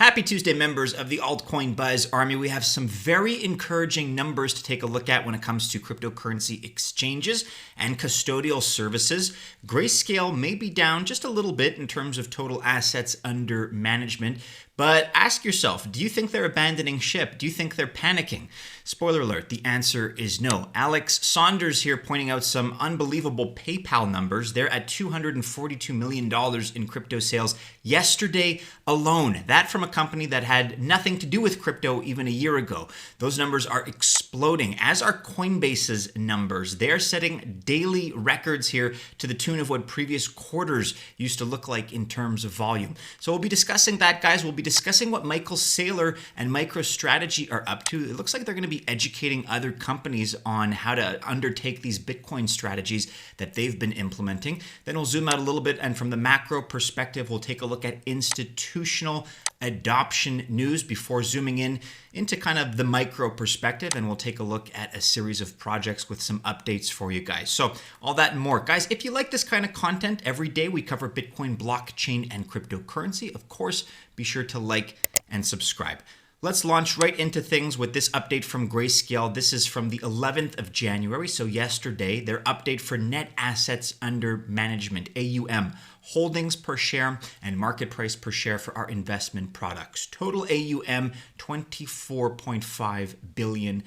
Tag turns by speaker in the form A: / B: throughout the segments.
A: Happy Tuesday, members of the Altcoin Buzz Army. We have some very encouraging numbers to take a look at when it comes to cryptocurrency exchanges and custodial services. Grayscale may be down just a little bit in terms of total assets under management, but ask yourself, do you think they're abandoning ship? Do you think they're panicking? Spoiler alert, the answer is no. Alex Saunders here pointing out some unbelievable PayPal numbers. They're at $242 million in crypto sales yesterday alone. That from a company that had nothing to do with crypto even a year ago. Those numbers are exploding, as are Coinbase's numbers. They're setting daily records here to the tune of what previous quarters used to look like in terms of volume. So we'll be discussing that, guys. We'll be discussing what Michael Saylor and MicroStrategy are up to. It looks like they're going to be educating other companies on how to undertake these Bitcoin strategies that they've been implementing. Then we'll zoom out a little bit, and from the macro perspective, we'll take a look at institutional adoption news before zooming into kind of the micro perspective, and we'll take a look at a series of projects with some updates for you guys. So all that and more. Guys, if you like this kind of content, every day we cover Bitcoin, blockchain, and cryptocurrency. Of course, be sure to like and subscribe. Let's launch right into things with this update from Grayscale. This is from the 11th of January, so yesterday, their update for net assets under management, AUM, holdings per share, and market price per share for our investment products. Total AUM, $24.5 billion.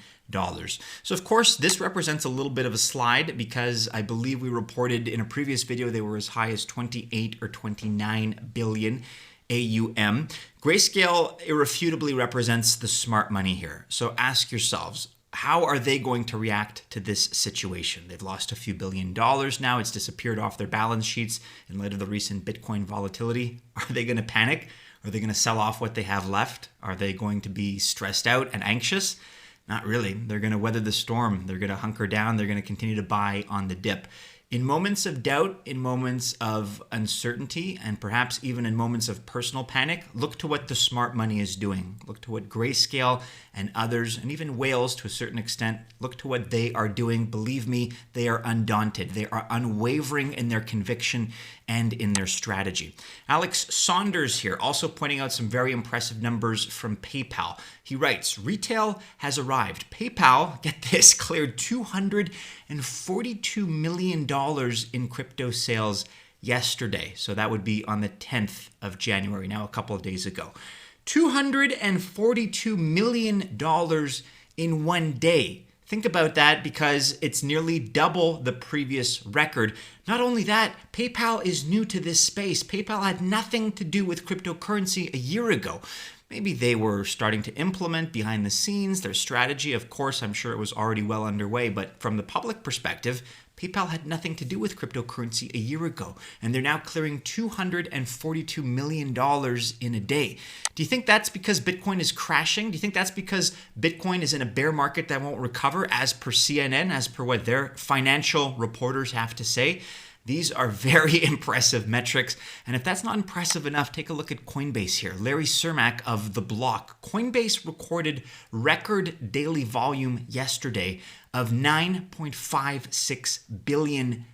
A: So of course, this represents a little bit of a slide because I believe we reported in a previous video they were as high as 28 or 29 billion AUM. Grayscale irrefutably represents the smart money here. So ask yourselves, how are they going to react to this situation? They've lost a few $1 billion now. It's disappeared off their balance sheets in light of the recent Bitcoin volatility. Are they going to panic? Are they going to sell off what they have left? Are they going to be stressed out and anxious? Not really. They're going to weather the storm. They're going to hunker down. They're going to continue to buy on the dip. In moments of doubt, in moments of uncertainty, and perhaps even in moments of personal panic, look to what the smart money is doing. Look to what Grayscale and others, and even whales to a certain extent, look to what they are doing. Believe me, they are undaunted. They are unwavering in their conviction and in their strategy. Alex Saunders here also pointing out some very impressive numbers from PayPal. He writes, retail has arrived. PayPal, get this, cleared $242 million in crypto sales yesterday. So that would be on the 10th of January, now a couple of days ago. $242 million in one day. Think about that because it's nearly double the previous record. Not only that, PayPal is new to this space. PayPal had nothing to do with cryptocurrency a year ago. Maybe they were starting to implement behind the scenes their strategy. Of course, I'm sure it was already well underway, but from the public perspective, PayPal had nothing to do with cryptocurrency a year ago, and they're now clearing $242 million in a day. Do you think that's because Bitcoin is crashing? Do you think that's because Bitcoin is in a bear market that won't recover, as per CNN, as per what their financial reporters have to say? These are very impressive metrics. And if that's not impressive enough, take a look at Coinbase here. Larry Cermak of The Block. Coinbase recorded record daily volume yesterday of $9.56 billion.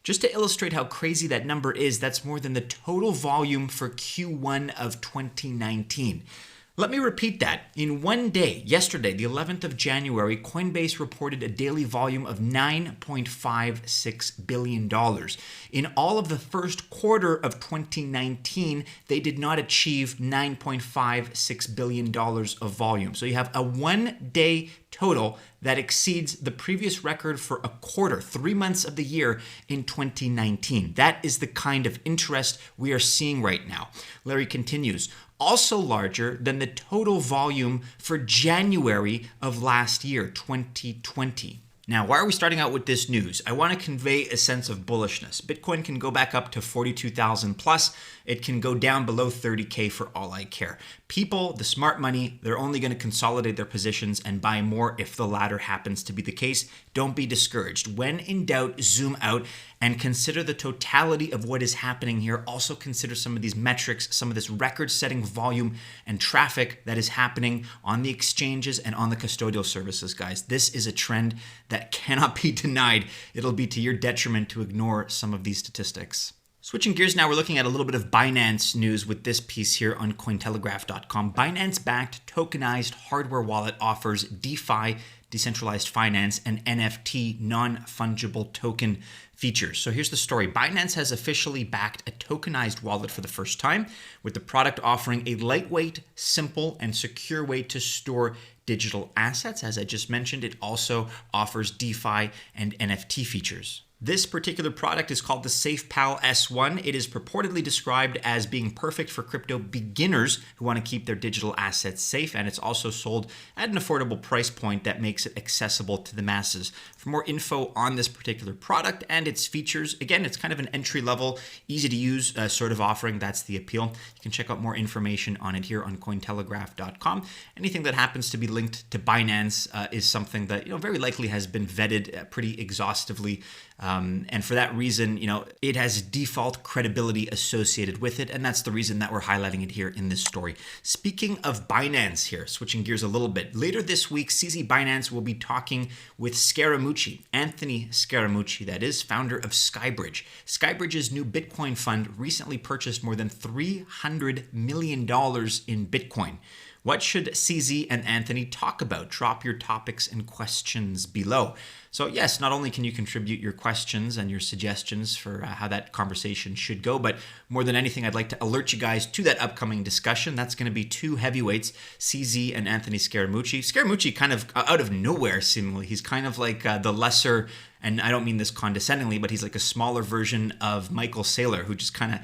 A: Just to illustrate how crazy that number is, that's more than the total volume for Q1 of 2019. Let me repeat that. In one day, yesterday, the 11th of January, Coinbase reported a daily volume of $9.56 billion. In all of the first quarter of 2019, they did not achieve $9.56 billion of volume. So you have a one-day total that exceeds the previous record for a quarter, 3 months of the year in 2019. That is the kind of interest we are seeing right now. Larry continues, also larger than the total volume for January of last year, 2020. Now, why are we starting out with this news? I want to convey a sense of bullishness. Bitcoin can go back up to 42,000 plus. It can go down below 30K for all I care. People, the smart money, they're only going to consolidate their positions and buy more if the latter happens to be the case. Don't be discouraged. When in doubt, zoom out and consider the totality of what is happening here. Also consider some of these metrics, some of this record-setting volume and traffic that is happening on the exchanges and on the custodial services, guys. This is a trend that cannot be denied. It'll be to your detriment to ignore some of these statistics. Switching gears now, we're looking at a little bit of Binance news with this piece here on Cointelegraph.com. Binance-backed tokenized hardware wallet offers DeFi, decentralized finance, and NFT non-fungible token features. So here's the story. Binance has officially backed a tokenized wallet for the first time, with the product offering a lightweight, simple, and secure way to store digital assets. As I just mentioned, it also offers DeFi and NFT features. This particular product is called the SafePal S1. It is purportedly described as being perfect for crypto beginners who want to keep their digital assets safe, and it's also sold at an affordable price point that makes it accessible to the masses. For more info on this particular product and its features, again, it's kind of an entry-level, easy-to-use sort of offering. That's the appeal. You can check out more information on it here on Cointelegraph.com. Anything that happens to be linked to Binance is something that very likely has been vetted pretty exhaustively. And for that reason, it has default credibility associated with it. And that's the reason that we're highlighting it here in this story. Speaking of Binance here, switching gears a little bit. Later this week, CZ Binance will be talking with Scaramucci, Anthony Scaramucci, that is, founder of Skybridge. Skybridge's new Bitcoin fund recently purchased more than $300 million in Bitcoin. What should CZ and Anthony talk about? Drop your topics and questions below. So yes, not only can you contribute your questions and your suggestions for how that conversation should go, but more than anything, I'd like to alert you guys to that upcoming discussion. That's going to be two heavyweights, CZ and Anthony Scaramucci. Scaramucci kind of out of nowhere, seemingly. He's kind of like the lesser, and I don't mean this condescendingly, but he's like a smaller version of Michael Saylor, who just kind of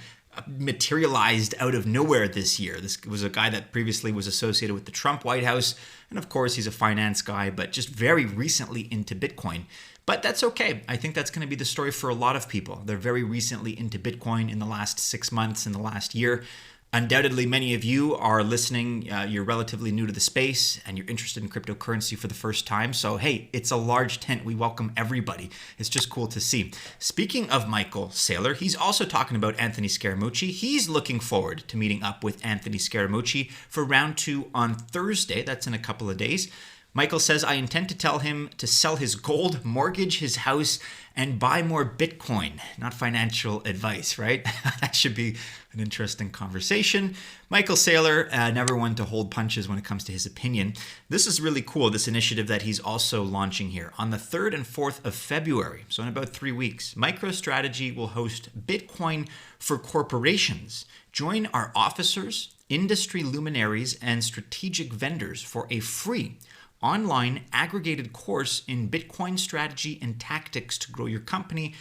A: materialized out of nowhere this year. This was a guy that previously was associated with the Trump White House. And of course, he's a finance guy, but just very recently into Bitcoin. But that's okay. I think that's going to be the story for a lot of people. They're very recently into Bitcoin in the last 6 months, in the last year. Undoubtedly, many of you are listening. You're relatively new to the space and you're interested in cryptocurrency for the first time. So, hey, it's a large tent. We welcome everybody. It's just cool to see. Speaking of Michael Saylor, he's also talking about Anthony Scaramucci. He's looking forward to meeting up with Anthony Scaramucci for round 2 on Thursday. That's in a couple of days. Michael says, I intend to tell him to sell his gold, mortgage his house, and buy more Bitcoin. Not financial advice, right? That should be an interesting conversation. Michael Saylor, never one to hold punches when it comes to his opinion. This is really cool, this initiative that he's also launching here. On the 3rd and 4th of February, so in about 3 weeks, MicroStrategy will host Bitcoin for Corporations. Join our officers, industry luminaries, and strategic vendors for a free online aggregated course in Bitcoin strategy and tactics to grow your company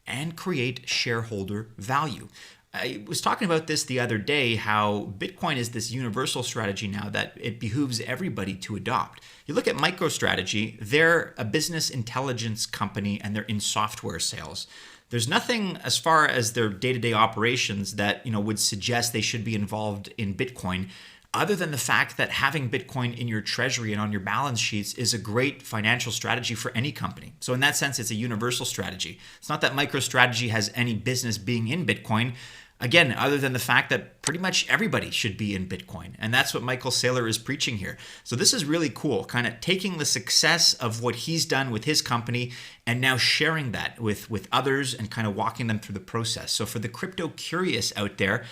A: and create shareholder value. I was talking about this the other day, how Bitcoin is this universal strategy now that it behooves everybody to adopt. You look at MicroStrategy, they're a business intelligence company and they're in software sales. There's nothing as far as their day-to-day operations that would suggest they should be involved in Bitcoin, other than the fact that having Bitcoin in your treasury and on your balance sheets is a great financial strategy for any company. So in that sense, it's a universal strategy. It's not that MicroStrategy has any business being in Bitcoin, again, other than the fact that pretty much everybody should be in Bitcoin. And that's what Michael Saylor is preaching here. So this is really cool, kind of taking the success of what he's done with his company and now sharing that with others and kind of walking them through the process. So for the crypto curious out there,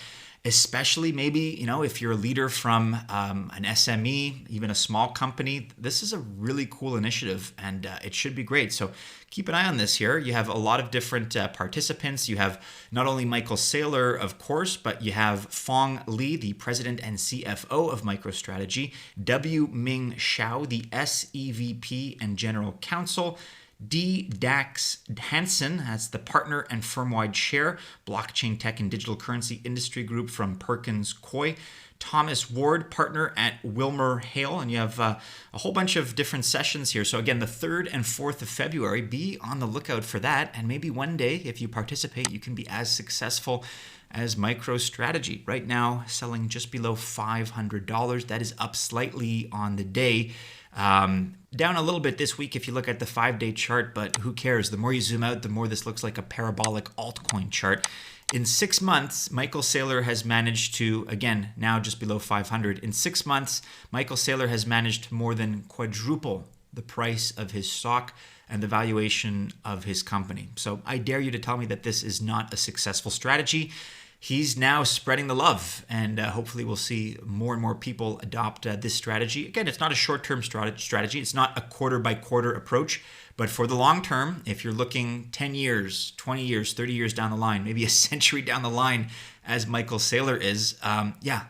A: especially maybe, if you're a leader from an SME, even a small company, this is a really cool initiative and it should be great. So keep an eye on this here. You have a lot of different participants. You have not only Michael Saylor, of course, but you have Fong Li, the president and CFO of MicroStrategy, W. Ming Xiao, the SEVP and general counsel, D. Dax Hansen, that's the partner and firm-wide chair, blockchain tech and digital currency industry group from Perkins Coie, Thomas Ward, partner at Wilmer Hale, and you have a whole bunch of different sessions here. So again, the 3rd and 4th of February, be on the lookout for that, and maybe one day, if you participate, you can be as successful as MicroStrategy. Right now, selling just below $500. That is up slightly on the day. Down a little bit this week if you look at the 5-day chart, but who cares? The more you zoom out, the more this looks like a parabolic altcoin chart. In 6 months, Michael Saylor has managed to, again, now just below 500. In 6 months, Michael Saylor has managed to more than quadruple the price of his stock and the valuation of his company. So I dare you to tell me that this is not a successful strategy. He's now spreading the love, and hopefully we'll see more and more people adopt this strategy. Again, it's not a short-term strategy. It's not a quarter-by-quarter approach. But for the long term, if you're looking 10 years, 20 years, 30 years down the line, maybe a century down the line, as Michael Saylor is,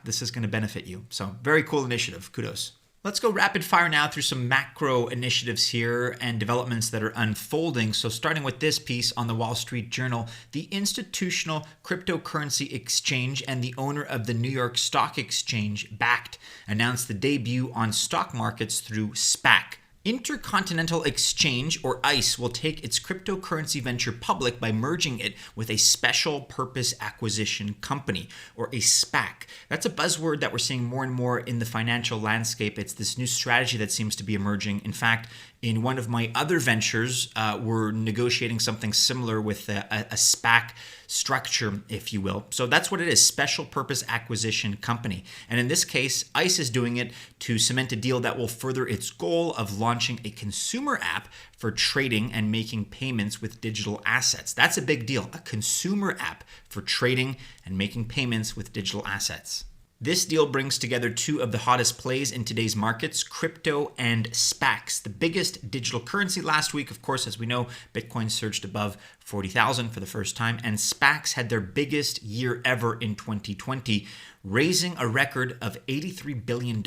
A: this is going to benefit you. So very cool initiative. Kudos. Let's go rapid fire now through some macro initiatives here and developments that are unfolding. So starting with this piece on the Wall Street Journal, the institutional cryptocurrency exchange and the owner of the New York Stock Exchange, Bakkt, announced the debut on stock markets through SPAC. Intercontinental Exchange, or ICE, will take its cryptocurrency venture public by merging it with a special purpose acquisition company, or a SPAC. That's a buzzword that we're seeing more and more in the financial landscape. It's this new strategy that seems to be emerging. In fact, in one of my other ventures, we're negotiating something similar with a SPAC structure, if you will. So that's what it is, special purpose acquisition company. And in this case, ICE is doing it to cement a deal that will further its goal of launching a consumer app for trading and making payments with digital assets. That's a big deal, a consumer app for trading and making payments with digital assets. This deal brings together two of the hottest plays in today's markets, crypto and SPACs. The biggest digital currency last week, of course, as we know, Bitcoin surged above 40,000 for the first time, and SPACs had their biggest year ever in 2020, raising a record of $83 billion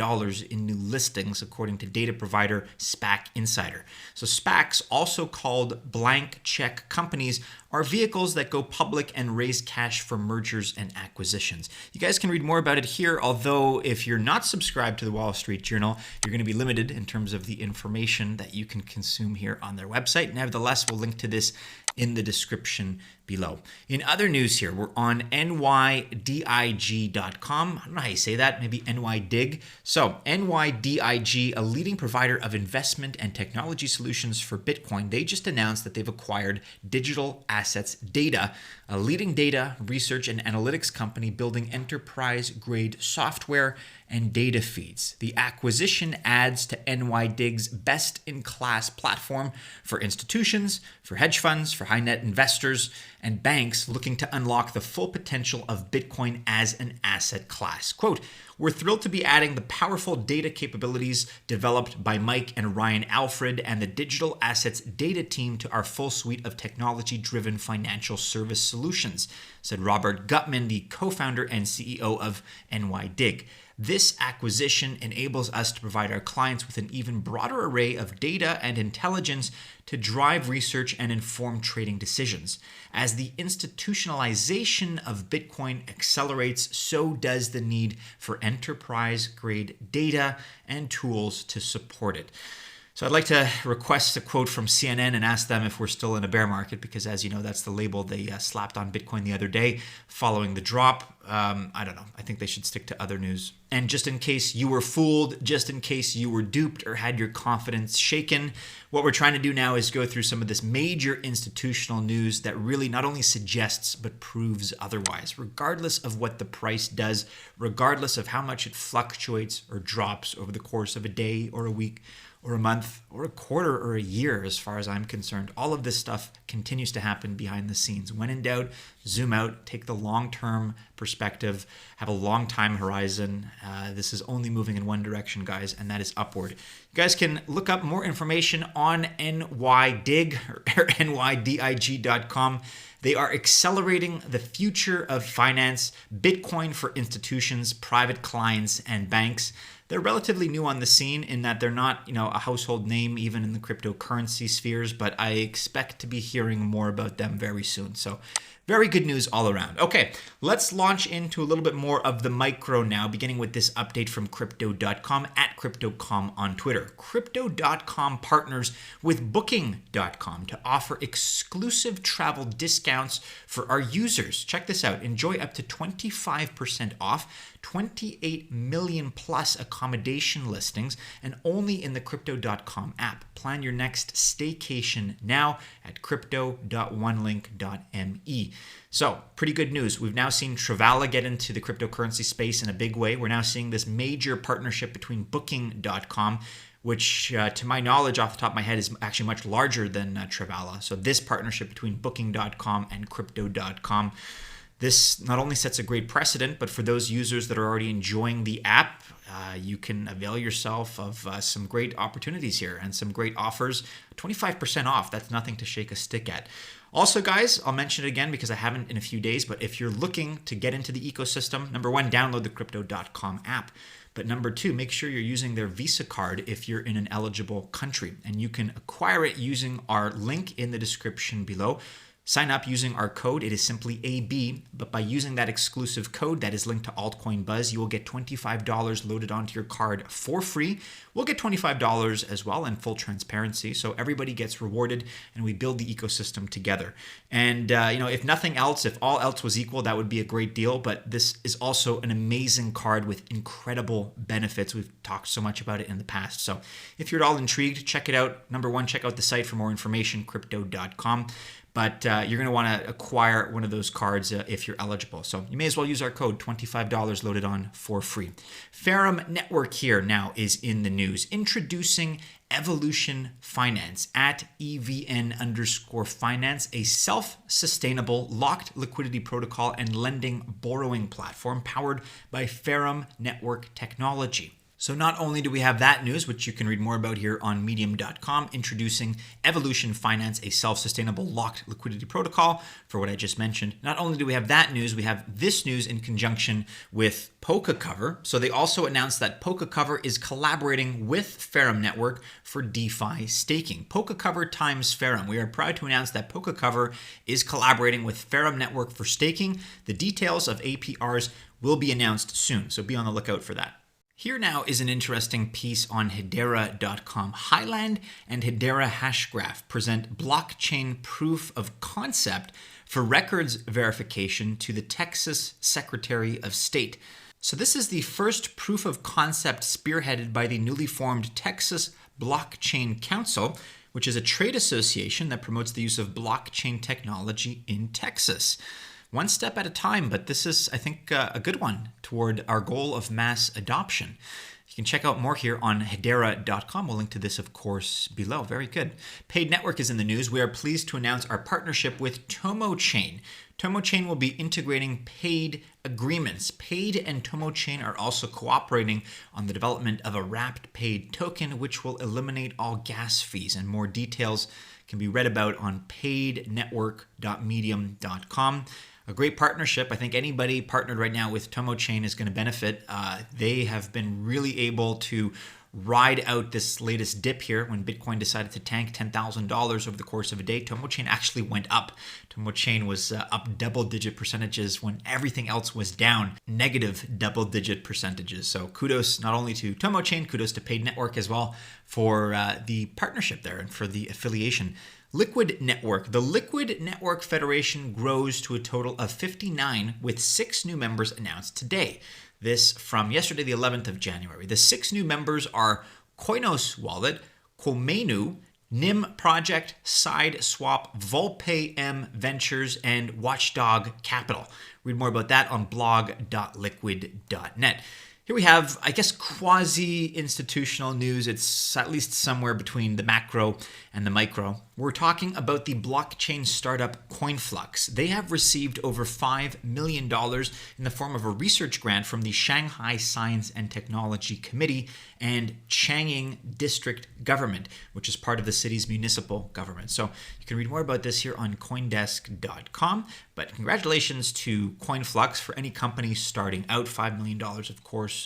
A: in new listings, according to data provider SPAC Insider. So SPACs, also called blank check companies, are vehicles that go public and raise cash for mergers and acquisitions. You guys can read more about it here, although if you're not subscribed to the Wall Street Journal, you're going to be limited in terms of the information that you can consume here on their website. Nevertheless, we'll link to this in the description below. In other news here, we're on NYDIG.com. I don't know how you say that, maybe NYDIG. So NYDIG, a leading provider of investment and technology solutions for Bitcoin, they just announced that they've acquired Digital Assets Data, a leading data research and analytics company building enterprise-grade software and data feeds. The acquisition adds to NYDIG's best-in-class platform for institutions, for hedge funds, for high-net investors, and banks looking to unlock the full potential of Bitcoin as an asset class. Quote, "We're thrilled to be adding the powerful data capabilities developed by Mike and Ryan Alfred and the Digital Assets Data team to our full suite of technology-driven financial service solutions," said Robert Gutman, the co-founder and CEO of NYDIG. This acquisition enables us to provide our clients with an even broader array of data and intelligence to drive research and inform trading decisions. As the institutionalization of Bitcoin accelerates, so does the need for enterprise-grade data and tools to support it. So I'd like to request a quote from CNN and ask them if we're still in a bear market, because as you know, that's the label they slapped on Bitcoin the other day following the drop. I don't know. I think they should stick to other news. And just in case you were fooled, just in case you were duped or had your confidence shaken, what we're trying to do now is go through some of this major institutional news that really not only suggests but proves otherwise, regardless of what the price does, regardless of how much it fluctuates or drops over the course of a day or a week or a month or a quarter or a year. As far as I'm concerned, all of this stuff continues to happen behind the scenes. When in doubt, zoom out, take the long-term perspective, have a long time horizon. This is only moving in one direction, guys, and that is upward. You guys can look up more information on NYDIG or NYDIG.com. They are accelerating the future of finance, Bitcoin for institutions, private clients, and banks. They're relatively new on the scene in that they're not, a household name even in the cryptocurrency spheres, but I expect to be hearing more about them very soon. So very good news all around. Okay, let's launch into a little bit more of the micro now, beginning with this update from Crypto.com at Crypto.com on Twitter. Crypto.com partners with Booking.com to offer exclusive travel discounts for our users. Check this out. Enjoy up to 25% off 28 million plus accommodation listings, and only in the Crypto.com app. Plan your next staycation now at crypto.onelink.me. So, pretty good news. We've now seen Travala get into the cryptocurrency space in a big way. We're now seeing this major partnership between Booking.com, which, to my knowledge, off the top of my head, is actually much larger than Travala. So this partnership between Booking.com and Crypto.com, this not only sets a great precedent, but for those users that are already enjoying the app, you can avail yourself of some great opportunities here and some great offers. 25% off, that's nothing to shake a stick at. Also, guys, I'll mention it again because I haven't in a few days, but if you're looking to get into the ecosystem, number one, download the Crypto.com app. But number two, make sure you're using their Visa card if you're in an eligible country. And you can acquire it using our link in the description below. Sign up using our code. It is simply AB, but by using that exclusive code that is linked to Altcoin Buzz, you will get $25 loaded onto your card for free. We'll get $25 as well in full transparency, so everybody gets rewarded and we build the ecosystem together. And if nothing else, if all else was equal, that would be a great deal, but this is also an amazing card with incredible benefits. We've talked so much about it in the past. So if you're at all intrigued, check it out. Number one, check out the site for more information, crypto.com. But you're going to want to acquire one of those cards if you're eligible. So you may as well use our code, $25 loaded on for free. Ferrum Network here now is in the news. Introducing Evolution Finance at EVN_finance, a self-sustainable locked liquidity protocol and lending borrowing platform powered by Ferrum Network technology. So not only do we have that news, which you can read more about here on medium.com, introducing Evolution Finance, a self-sustainable locked liquidity protocol for what I just mentioned. Not only do we have that news, we have this news in conjunction with Polkacover. So they also announced that Polkacover is collaborating with Ferrum Network for DeFi staking. Polkacover times Ferrum. We are proud to announce that Polkacover is collaborating with Ferrum Network for staking. The details of APRs will be announced soon, so be on the lookout for that. Here now is an interesting piece on Hedera.com. Highland and Hedera Hashgraph present blockchain proof of concept for records verification to the Texas Secretary of State. So this is the first proof of concept spearheaded by the newly formed Texas Blockchain Council, which is a trade association that promotes the use of blockchain technology in Texas. One step at a time, but this is, I think, a good one toward our goal of mass adoption. You can check out more here on Hedera.com. We'll link to this, of course, below. Very good. Paid Network is in the news. We are pleased to announce our partnership with TOMO Chain. TOMO Chain will be integrating paid agreements. Paid and TOMO Chain are also cooperating on the development of a wrapped paid token, which will eliminate all gas fees. And more details can be read about on paidnetwork.medium.com. A great partnership. I think anybody partnered right now with TOMO Chain is going to benefit. They have been really able to ride out this latest dip here when Bitcoin decided to tank $10,000 over the course of a day. TOMO Chain actually went up. TOMO Chain was up double-digit percentages when everything else was down, negative double-digit percentages. So kudos not only to TOMO Chain, kudos to Paid Network as well for the partnership there and for the affiliation. Liquid Network. The Liquid Network Federation grows to a total of 59 with 6 new members announced today. This from yesterday, the 11th of January. The 6 new members are Koinos Wallet, Komenu, Nim Project, SideSwap, Volpe M Ventures, and Watchdog Capital. Read more about that on blog.liquid.net. Here we have, I guess, quasi-institutional news. It's at least somewhere between the macro and the micro. We're talking about the blockchain startup Conflux. They have received over $5 million in the form of a research grant from the Shanghai Science and Technology Committee and Chang'an District Government, which is part of the city's municipal government. So you can read more about this here on Coindesk.com. But congratulations to Conflux for any company starting out. $5 million, of course,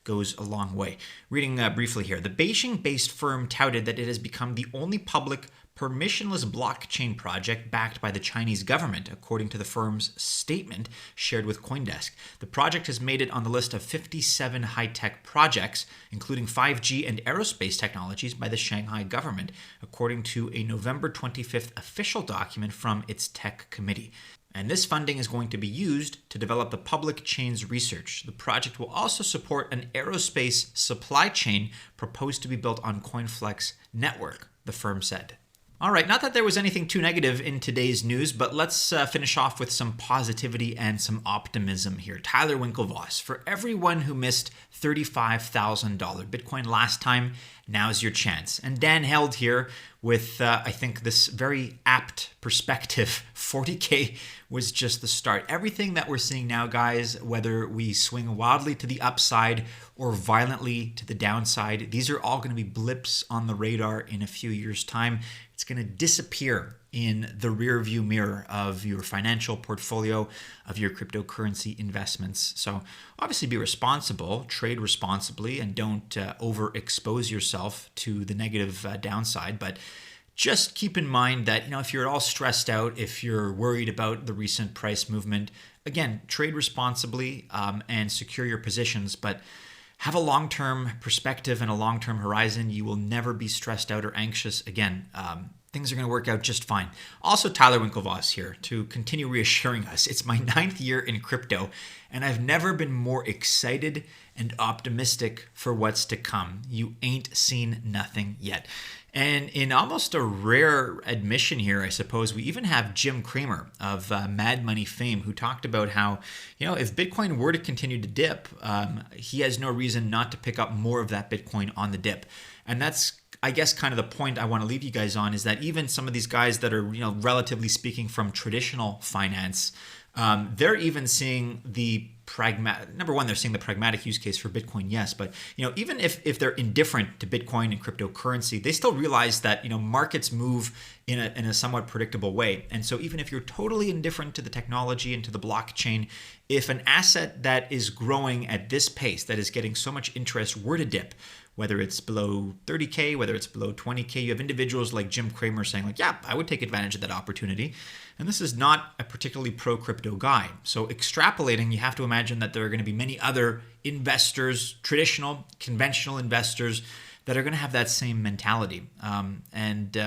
A: goes a long way. Reading briefly here, the Beijing-based firm touted that it has become the only public permissionless blockchain project backed by the Chinese government, according to the firm's statement shared with CoinDesk. The project has made it on the list of 57 high-tech projects, including 5G and aerospace technologies, by the Shanghai government, according to a November 25th official document from its tech committee. And this funding is going to be used to develop the public chain's research. The project will also support an aerospace supply chain proposed to be built on Conflux network, the firm said. All right, not that there was anything too negative in today's news, but let's finish off with some positivity and some optimism here. Tyler Winklevoss, for everyone who missed $35,000 Bitcoin last time, now's your chance. And Dan Held here with, I think, this very apt perspective. 40K was just the start. Everything that we're seeing now, guys, whether we swing wildly to the upside or violently to the downside, these are all going to be blips on the radar in a few years' time. It's going to disappear in the rear view mirror of your financial portfolio, of your cryptocurrency investments. So obviously be responsible, trade responsibly, and don't overexpose yourself to the negative downside. But just keep in mind that, if you're at all stressed out, if you're worried about the recent price movement, again, trade responsibly and secure your positions, but have a long-term perspective and a long-term horizon. You will never be stressed out or anxious again. Things are going to work out just fine. Also, Tyler Winklevoss here to continue reassuring us. It's my 9th year in crypto, and I've never been more excited and optimistic for what's to come. You ain't seen nothing yet. And in almost a rare admission here, I suppose, we even have Jim Cramer of Mad Money fame, who talked about how, if Bitcoin were to continue to dip, he has no reason not to pick up more of that Bitcoin on the dip. And that's, I guess, kind of the point I want to leave you guys on, is that even some of these guys that are, relatively speaking from traditional finance, they're even seeing the number one, they're seeing the pragmatic use case for Bitcoin, yes, but even if they're indifferent to Bitcoin and cryptocurrency, they still realize that markets move in a somewhat predictable way. And so even if you're totally indifferent to the technology and to the blockchain, if an asset that is growing at this pace, that is getting so much interest, were to dip, whether it's below 30K, whether it's below 20K, you have individuals like Jim Cramer saying yeah, I would take advantage of that opportunity. And this is not a particularly pro-crypto guy. So extrapolating, you have to imagine that there are going to be many other investors, traditional, conventional investors, that are going to have that same mentality. And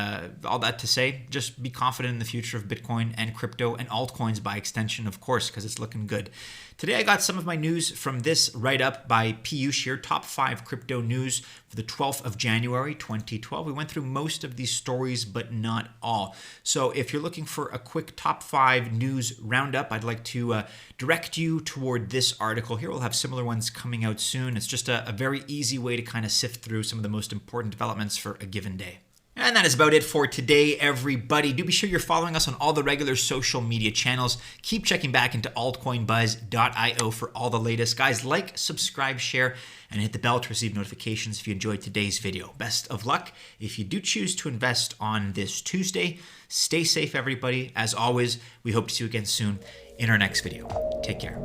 A: all that to say, just be confident in the future of Bitcoin and crypto and altcoins by extension, of course, because it's looking good. Today, I got some of my news from this write-up by Piyush here, top 5 crypto news for the 12th of January, 2012. We went through most of these stories, but not all. So if you're looking for a quick top 5 news roundup, I'd like to direct you toward this article here. We'll have similar ones coming out soon. It's just a very easy way to kind of sift through some of the most important developments for a given day. And that is about it for today, everybody. Do be sure you're following us on all the regular social media channels. Keep checking back into altcoinbuzz.io for all the latest. Guys, like, subscribe, share, and hit the bell to receive notifications if you enjoyed today's video. Best of luck if you do choose to invest on this Tuesday. Stay safe, everybody. As always, we hope to see you again soon in our next video. Take care.